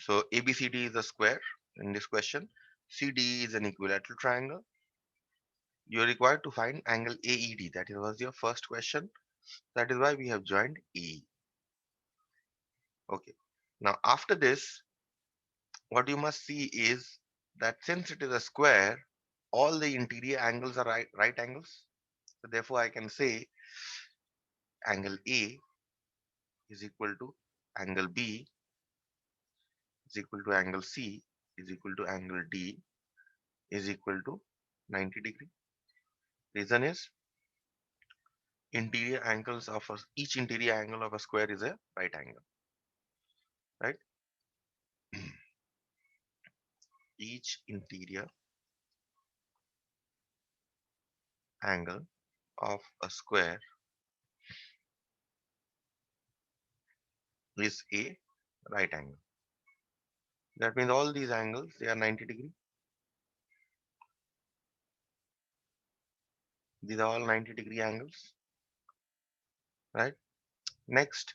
So ABCD is a square in this question. CD is an equilateral triangle. You are required to find angle AED. That was your first question. That is why we have joined E. Okay. Now after this, what you must see is that since it is a square, all the interior angles are right angles. So therefore, I can say angle A is equal to angle B is equal to angle C is equal to angle D is equal to 90 degree. Reason is interior angles of each interior angle of a square is a right angle, right? Each interior angle of a square is a right angle. That means all these angles, they are 90 degree. These are all 90-degree angles, right? Next,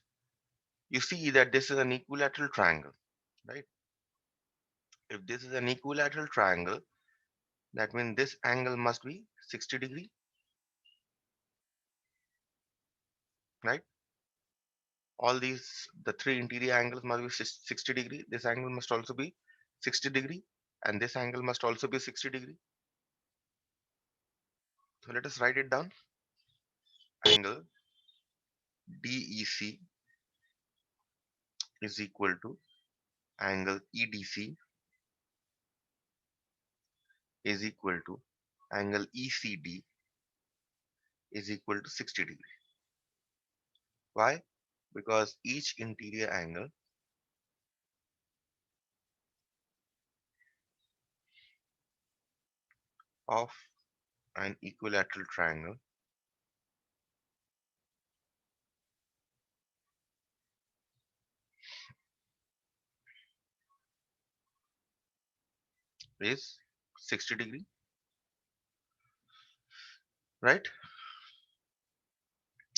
you see that this is an equilateral triangle, right? If this is an equilateral triangle, that means this angle must be 60 degree, right? All these, the three interior angles must be 60 degree. This angle must also be 60 degree, and this angle must also be 60 degree. So let us write it down. Angle DEC is equal to angle EDC is equal to angle ECD is equal to 60 degree. Why? Because each interior angle of an equilateral triangle is 60 degree, right?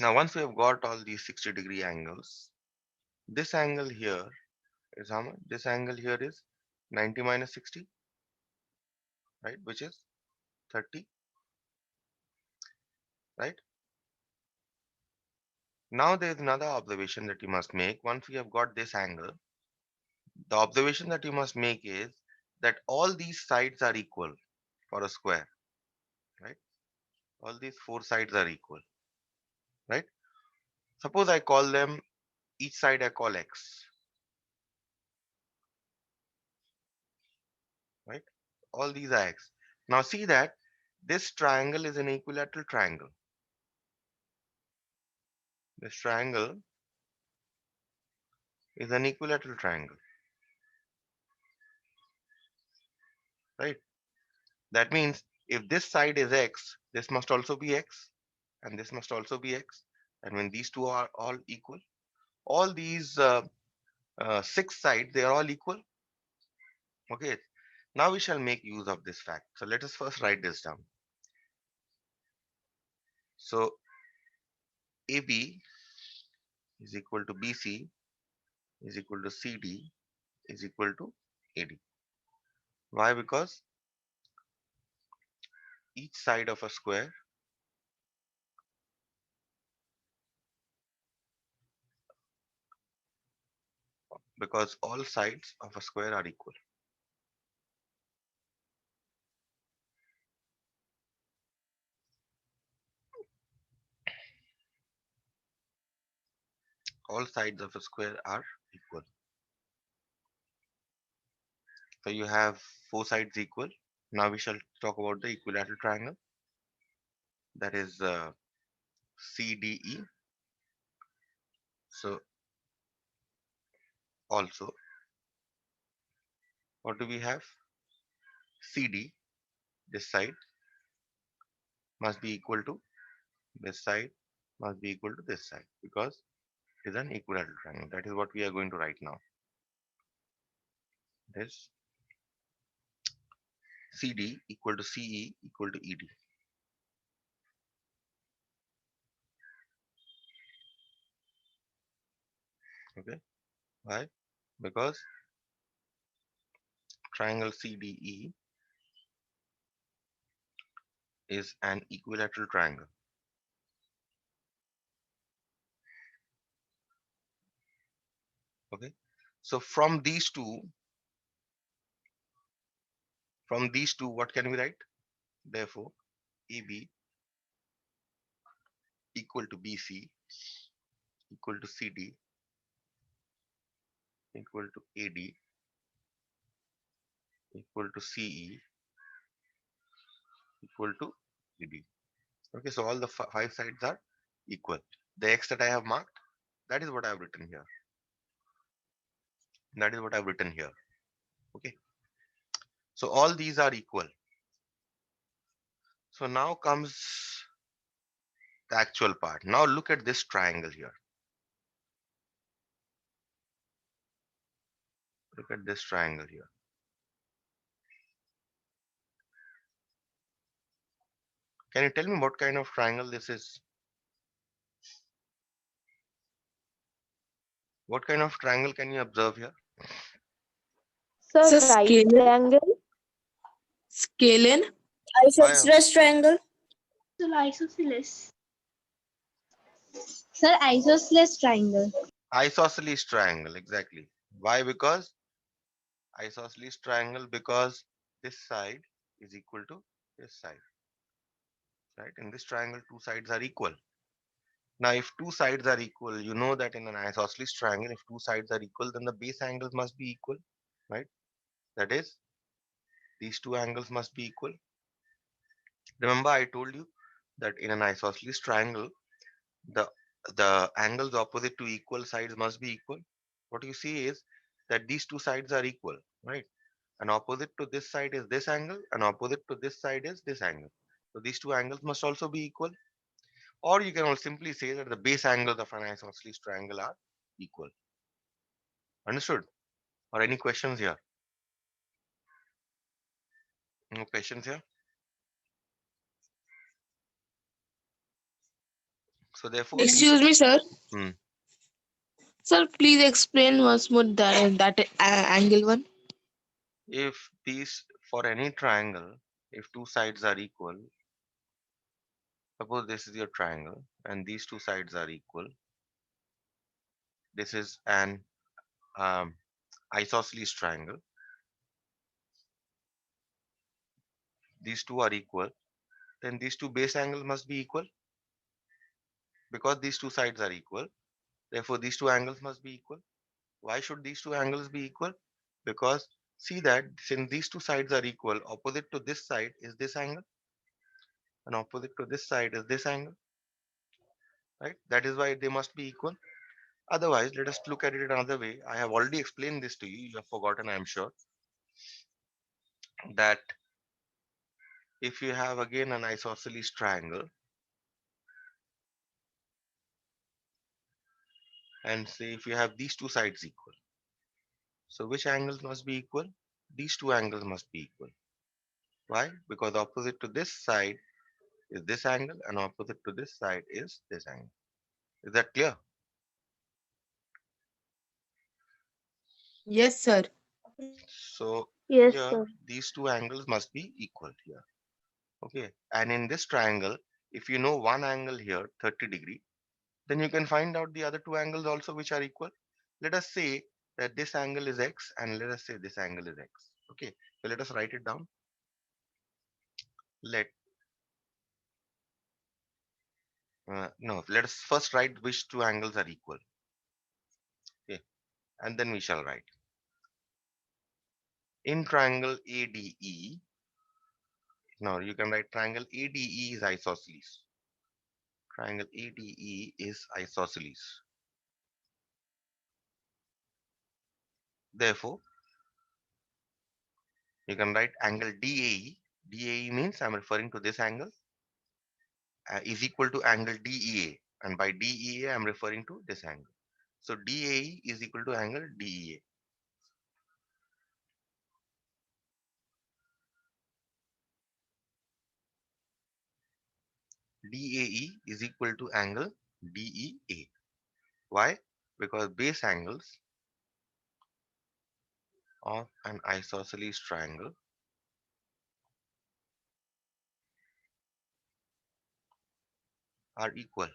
Now once we have got all these 60-degree angles, this angle here is how much? This angle here is 90 minus 60, right? Which is 30, right? Now there is another observation that you must make. Once we have got this angle, the observation that you must make is that all these sides are equal for a square, right? All these four sides are equal, right? Suppose I call them, each side I call x, right? All these are x. Now see that this triangle is an equilateral triangle. This triangle is an equilateral triangle, right? That means if this side is x, this must also be x, and this must also be x. And when these two are all equal, all these six sides, they are all equal. Okay. Now we shall make use of this fact. So let us first write this down. So AB is equal to BC is equal to CD is equal to AD. Why? Because each side of a square, because all sides of a square are equal. All sides of a square are equal. So you have four sides equal. Now we shall talk about the equilateral triangle, that is CDE. So also, what do we have? CD, this side must be equal to this side, must be equal to this side, because it is an equilateral triangle. That is what we are going to write now. This CD equal to CE equal to ED. Okay. Why? Because triangle CDE is an equilateral triangle. Okay, so from these two, what can we write? Therefore, AB equal to BC equal to CD equal to AD equal to CE equal to ED. Okay, so all the five sides are equal. The X that I have marked, that is what I have written here. That is what I've written here. Okay, so all these are equal. So now comes the actual part. Now look at this triangle here. Look at this triangle here. Can you tell me what kind of triangle this is? What kind of triangle can you observe here? Sir, Sir, right scale, triangle. scale. Why? Isosceles triangle. So isosceles. Sir, isosceles triangle. Isosceles triangle, exactly. Why? Because isosceles triangle, because this side is equal to this side, right? In this triangle, two sides are equal. Now, if two sides are equal, you know that in an isosceles triangle, if two sides are equal, then the base angles must be equal, right? That is, these two angles must be equal. Remember, I told you that in an isosceles triangle, the angles opposite to equal sides must be equal. What you see is that these two sides are equal, right? And opposite to this side is this angle, and opposite to this side is this angle. So these two angles must also be equal. Or you can also simply say that the base angles of an isosceles triangle are equal. Understood? Or any questions here? No questions here? So therefore these Excuse me, sir. hmm, Sir, please explain once more that angle one. if these, for any triangle, if two sides are equal, suppose this is your triangle and these two sides are equal, this is an um, isosceles triangle, these two are equal, then these two base angles must be equal. Because these two sides are equal, therefore these two angles must be equal. Why should these two angles be equal? Because see that since these two sides are equal, opposite to this side is this angle, and opposite to this side is this angle, right? That is why they must be equal. Otherwise, let us look at it another way. I have already explained this to you. You have forgotten, I am sure, that if you have again an isosceles triangle and say if you have these two sides equal, so which angles must be equal? These two angles must be equal. Why? Because opposite to this side is this angle and opposite to this side is this angle. Is that clear? Yes, sir. So Yes, here sir. these two angles must be equal here. Okay. And in this triangle, if you know one angle here, 30°, then you can find out the other two angles also which are equal. Let us say that this angle is x and let us say this angle is x. Okay. So let us write it down. Let no, let us first write which two angles are equal. Okay. And then we shall write. In triangle ADE, now you can write triangle ADE is isosceles. Triangle ADE is isosceles. Therefore, you can write angle DAE. DAE means I'm referring to this angle is equal to angle DEA. And by DEA, I'm referring to this angle. So DAE is equal to angle DEA. DAE is equal to angle DEA. Why? Because base angles of an isosceles triangle are equal.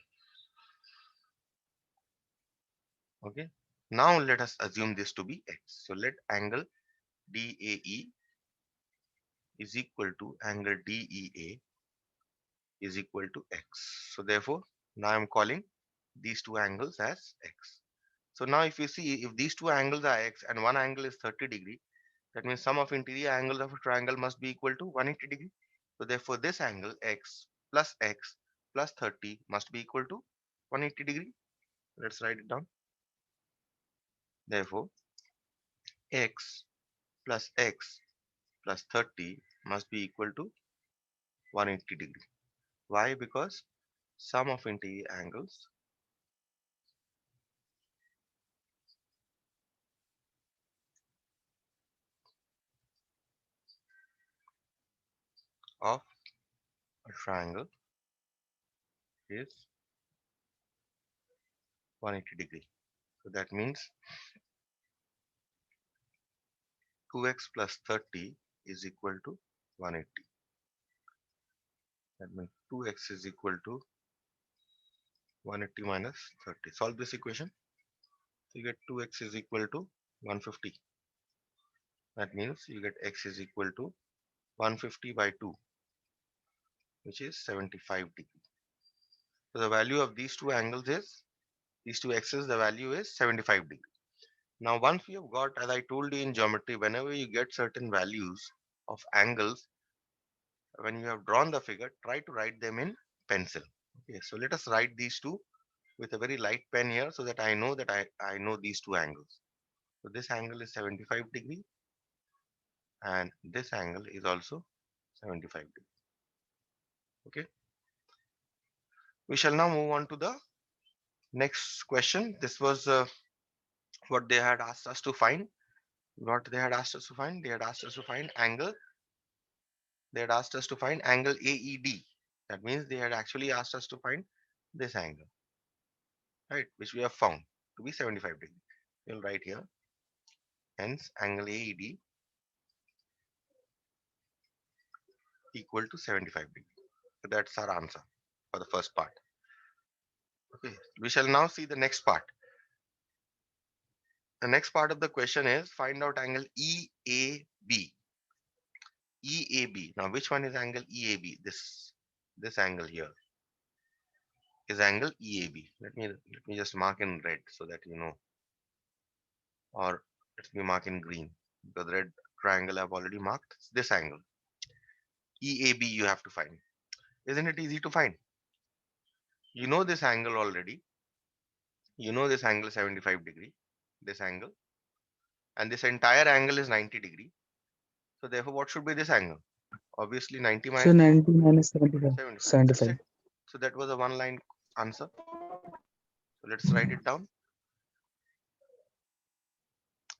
Okay. Now let us assume this to be x. So let angle DAE is equal to angle DEA is equal to x. So therefore, now I'm calling these two angles as x. So now if you see, if these two angles are x and one angle is 30 degree, that means sum of interior angles of a triangle must be equal to 180 degree. So therefore, this angle x plus 30 must be equal to 180 degree. Let's write it down. Therefore, x plus 30 must be equal to 180 degree. Why? Because sum of interior angles of a triangle is 180 degree. So that means 2x plus 30 is equal to 180. That means 2x is equal to 180 minus 30. Solve this equation. So you get 2x is equal to 150. That means you get x is equal to 150 by 2, which is 75 degree. So the value of these two angles is, these two x's, the value is 75 degree. Now once we have got, as I told you in geometry, whenever you get certain values of angles, when you have drawn the figure, try to write them in pencil. Okay, so let us write these two with a very light pen here so that I know that I know these two angles. So this angle is 75 degree and this angle is also 75 degree. Okay, we shall now move on to the next question. This was what they had asked us to find. What they had asked us to find? They had asked us to find angle. They had asked us to find angle AED. That means they had actually asked us to find this angle, right? Which we have found to be 75 degree. We'll write here. Hence, angle AED equal to 75 degree. So that's our answer for the first part. Okay, we shall now see the next part. The next part of the question is find out angle EAB. EAB. Now, which one is angle EAB? This angle here is angle EAB. Let me just mark in red so that you know, or let me mark in green because red triangle I've already marked. It's this angle EAB you have to find. Isn't it easy to find? You know this angle already. You know this angle 75 degree. This angle and this entire angle is 90 degree. So therefore, what should be this angle? Obviously 90 So minus 90 minus 75. 75. That's 75. it. So that was a one line answer. So let's write it down.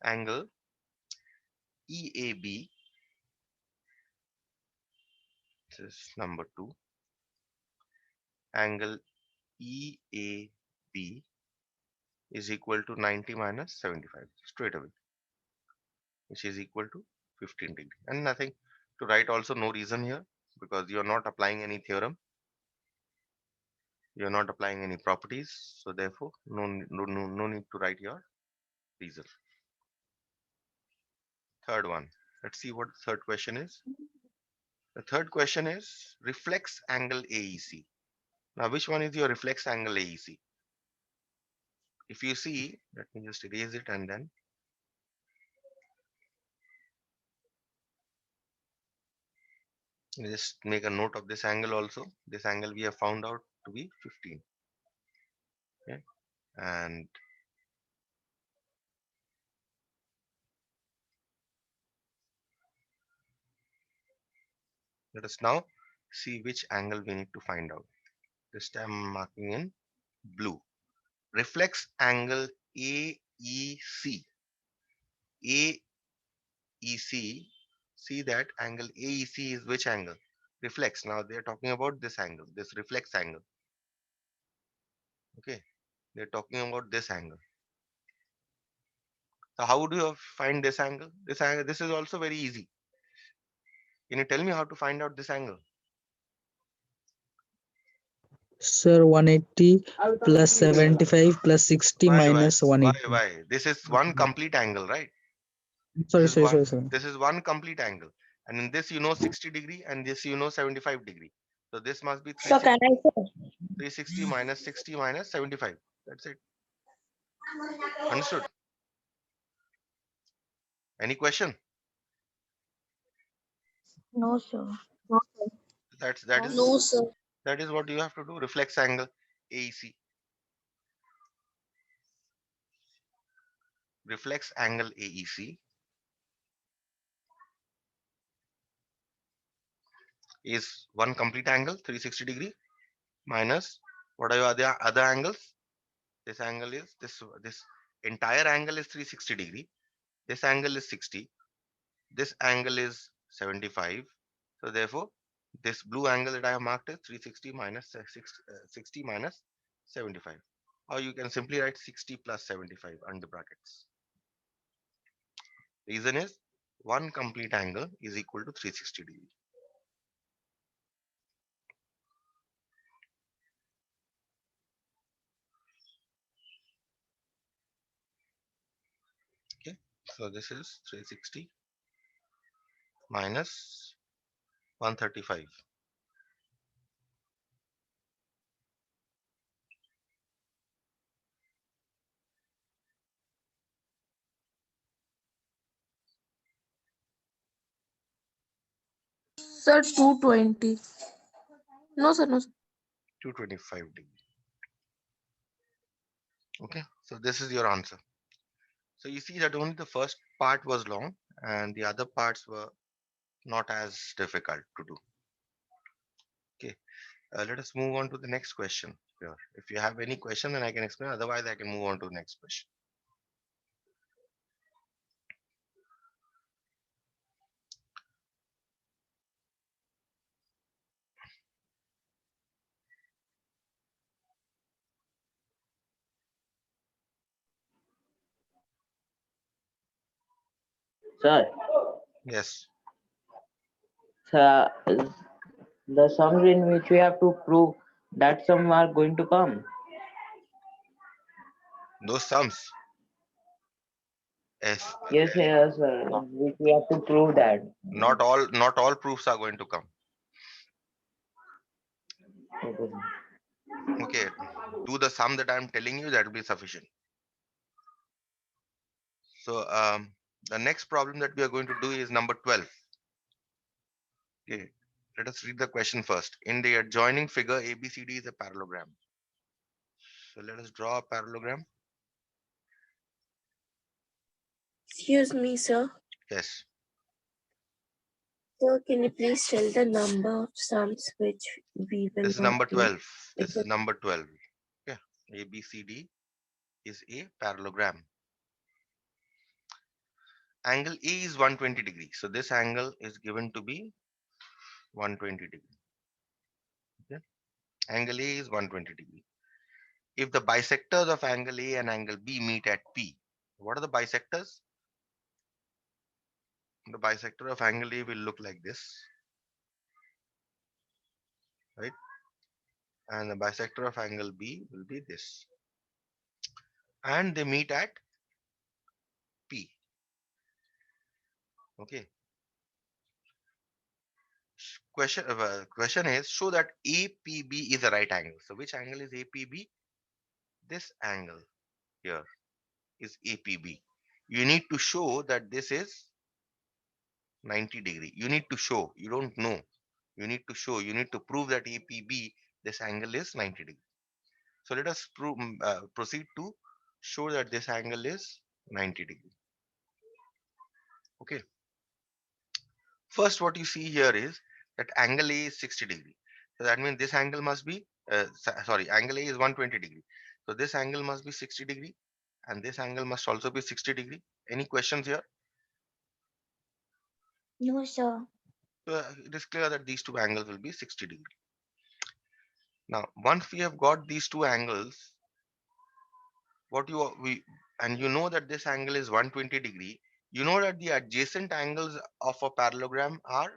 Angle EAB, this is number 2. Angle EAB is equal to 90 minus 75 straight away, which is equal to 15 degree. And nothing to write, also no reason here because you are not applying any theorem. You are not applying any properties. So therefore, no need to write your reason. Third one. Let's see what the third question is. The third question is reflex angle AEC. Now, which one is your reflex angle AEC? If you see, let me just erase it and then just make a note of this angle also. This angle we have found out to be 15. Okay. And let us now see which angle we need to find out. This time I'm marking in blue. Reflex angle AEC. AEC. See that angle AEC is which angle? Reflex. Now they are talking about this angle, this reflex angle. Okay. They're talking about this angle. So how do you find this angle? This angle, this is also very easy. Can you tell me how to find out this angle? Sir, 180 plus 75 plus 60 Why, why, minus 180. why? This is one complete angle, right? This Sorry, is sorry, one. sorry, sir. This is one complete angle, and in this 60 degree, and this 75 degree. So this must be So can I say? 360 minus 60 minus 75. That's it. Understood? Any question? No, sir. That's that is No, sir. that is what you have to do. Reflex angle AEC. Reflex angle AEC is one complete angle 360 degree minus what are your other angles? This angle is this entire angle is 360 degree. This angle is 60. This angle is 75. So therefore, this blue angle that I have marked is 360 minus 60 minus 75. Or you can simply write 60 plus 75 under brackets. Reason is one complete angle is equal to 360 degree. Okay, so this is 360 minus 135. Sir, 220. No, sir, no, sir. 225 degree. Okay, so this is your answer. So you see that only the first part was long and the other parts were not as difficult to do. Okay, let us move on to the next question here. If you have any question, then I can explain. Otherwise, I can move on to the next question. Sir, Yes, sir, the sums in which we have to prove that some are going to come. those sums. Yes, Yes, yes, sir. Which we have to prove that. not all proofs are going to come. Okay. Okay, do the sum that I'm telling you. That will be sufficient. So the next problem that we are going to do is number 12. Okay, let us read the question first. In the adjoining figure, ABCD is a parallelogram. So let us draw a parallelogram. Excuse me, sir. Yes. Sir, can you please tell the number of sums which we will This is not number do? 12. This is number 12. Okay. ABCD is a parallelogram. Angle A is 120 degrees. So this angle is given to be 120 degree. Okay. Angle A is 120 degree. If the bisectors of angle A and angle B meet at P, what are the bisectors? The bisector of angle A will look like this, right? And the bisector of angle B will be this. And they meet at P. Okay. Question is show that APB is a right angle. So which angle is APB? This angle here is APB. You need to show that this is 90 degree. You need to show. You don't know. You need to show. You need to prove that APB, this angle is 90 degree. So let us proceed to show that this angle is 90 degree. Okay. First, what you see here is that angle A is 60 degree. So that means this angle must be, angle A is 120 degree. So this angle must be 60 degree and this angle must also be 60 degree. Any questions here? No, sir. So it is clear that these two angles will be 60 degree. Now, once we have got these two angles, what we and you know that this angle is 120 degree, you know that the adjacent angles of a parallelogram are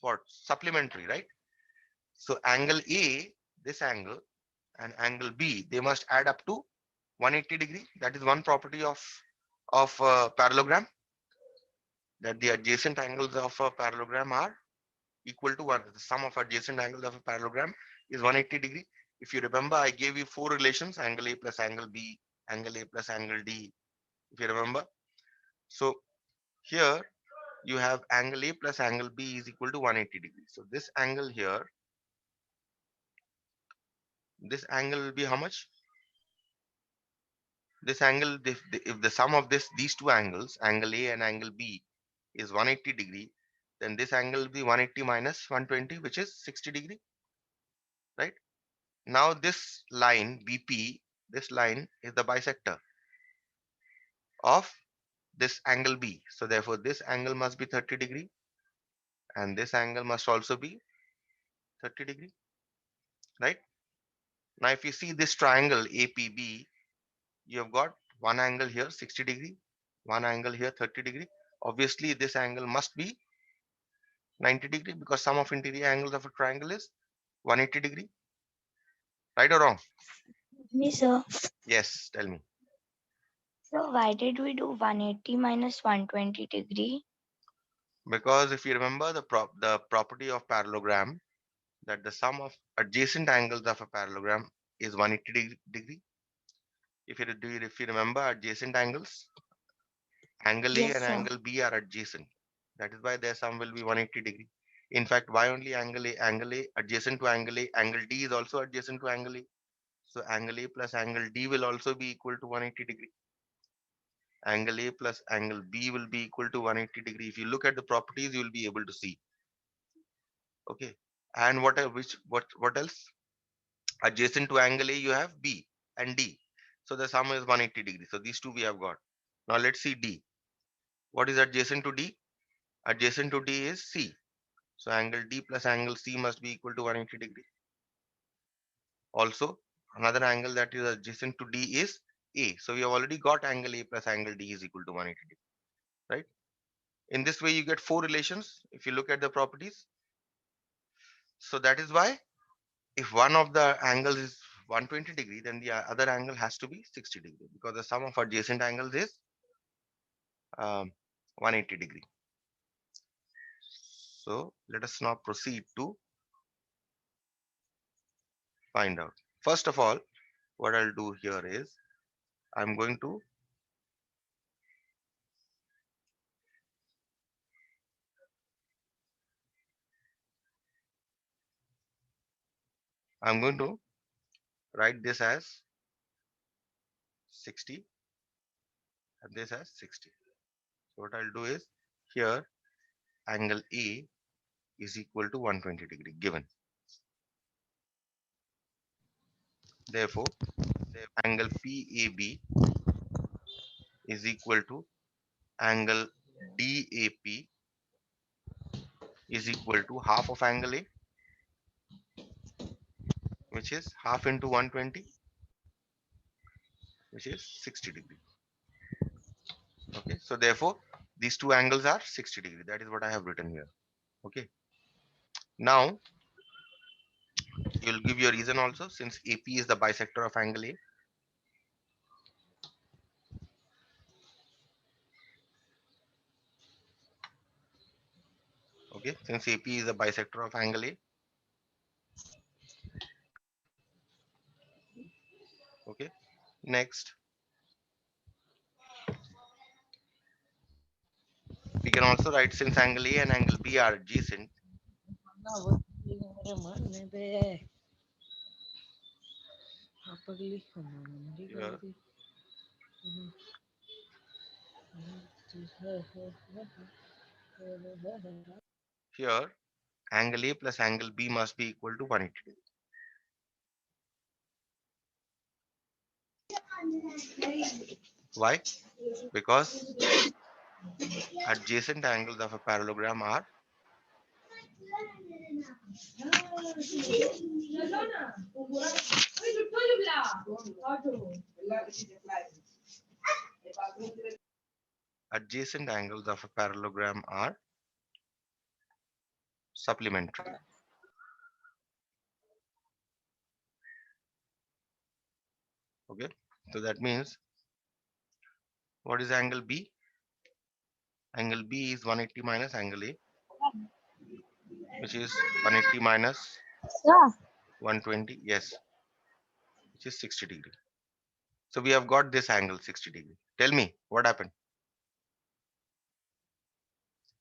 what? Supplementary, right? So angle A, this angle, and angle B, they must add up to 180 degree. That is one property of parallelogram, that the adjacent angles of a parallelogram are equal to one. The sum of adjacent angles of a parallelogram is 180 degree. If you remember, I gave you four relations: angle A plus angle B, angle A plus angle D. If you remember, so here you have angle A plus angle B is equal to 180 degrees. So this angle here, this angle will be how much? This angle, if the sum of these two angles, angle A and angle B, is 180 degree, then this angle will be 180 minus 120, which is 60 degree, right? Now this line BP, this line is the bisector of this angle B. So therefore this angle must be 30 degree and this angle must also be 30 degree, right? Now if you see this triangle APB, you have got one angle here 60 degree, one angle here 30 degree. Obviously this angle must be 90 degree because sum of interior angles of a triangle is 180 degree, right or wrong? Me, sir. Yes, tell me. So why did we do 180 minus 120 degree? Because if you remember the property of parallelogram, that the sum of adjacent angles of a parallelogram is 180 degree. If you remember adjacent angles, angle A Yes, and sir. angle B are adjacent. That is why their sum will be 180 degree. In fact, why only angle A adjacent to angle A, angle D is also adjacent to angle A. So angle A plus angle D will also be equal to 180 degree. Angle A plus angle B will be equal to 180 degree. If you look at the properties, you will be able to see. Okay. And what else? Adjacent to angle A, you have B and D. So the sum is 180 degrees. So these two we have got. Now let's see D. What is adjacent to D? Adjacent to D is C. So angle D plus angle C must be equal to 180 degree. Also, another angle that is adjacent to D is A. So we have already got angle A plus angle D is equal to 180 degree, right? In this way, you get four relations if you look at the properties. So that is why if one of the angles is 120 degree, then the other angle has to be 60 degree because the sum of adjacent angles is 180 degree. So let us now proceed to find out. First of all, what I'll do here is I'm going to write this as 60 and this as 60. So what I'll do is here angle A is equal to 120 degree given. Therefore, angle PAB is equal to angle DAP is equal to half of angle A, which is half into 120, which is 60 degree. Okay, so therefore these two angles are 60 degree. That is what I have written here. Okay, now you'll give your reason also, since AP is the bisector of angle A. Okay, since AP is the bisector of angle A. Okay, next we can also write, since angle A and angle B are adjacent, here here angle A plus angle B must be equal to 180 degree. Why? Because adjacent angles of a parallelogram are Adjacent angles of a parallelogram are supplementary. Okay, so that means what is angle B? Angle B is 180 minus angle A, which is 180 minus 120, yes, which is 60 degree. So we have got this angle 60 degree. Tell me what happened.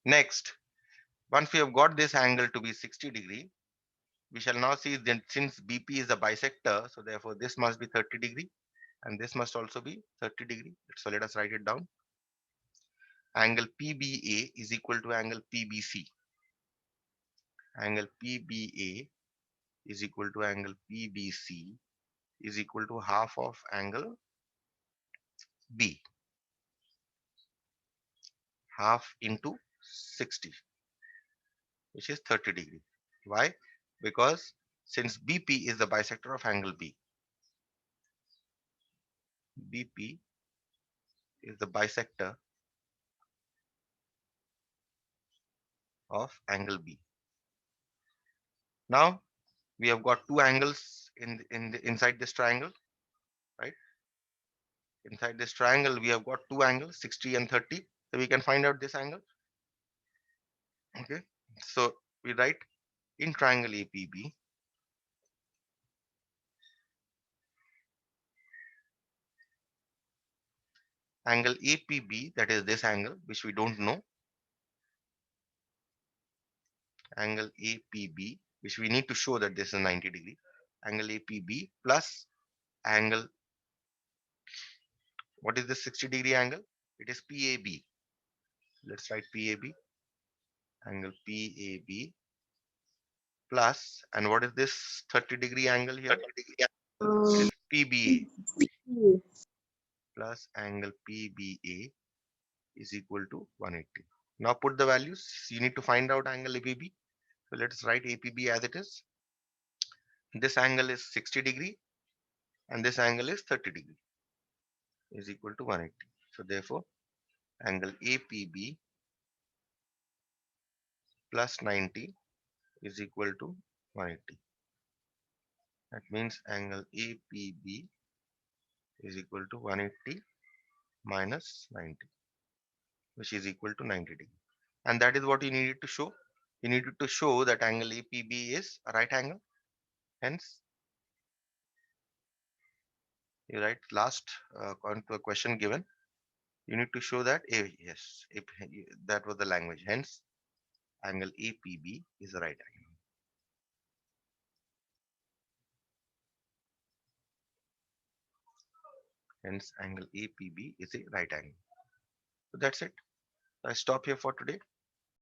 Next, once we have got this angle to be 60 degree, we shall now see that since BP is a bisector, so therefore this must be 30 degree and this must also be 30 degree. So let us write it down. Angle PBA is equal to angle PBC. Angle PBA is equal to angle PBC is equal to half of angle B, half into 60, which is 30 degree. Why? Because since BP is the bisector of angle B, BP is the bisector of angle B. Now we have got two angles inside this triangle, right? Inside this triangle, we have got two angles, 60 and 30. So we can find out this angle. Okay. So we write in triangle APB, angle APB, that is this angle, which we don't know, angle APB, which we need to show that this is 90 degree, angle APB plus angle, what is this 60 degree angle? It is PAB. Let's write PAB, angle PAB plus, and what is this 30 degree angle here? It is PBA plus angle PBA is equal to 180. Now put the values. You need to find out angle APB. So let's write APB as it is. This angle is 60 degree and this angle is 30 degree is equal to 180. So therefore angle APB plus 90 is equal to 180. That means angle APB is equal to 180 minus 90, which is equal to 90 degree. And that is what you needed to show. You needed to show that angle APB is a right angle. Hence, you write last on to a question given. You need to show that yes, if that was the language. Hence, angle APB is a right angle. Hence, angle APB is a right angle. So that's it. I stop here for today.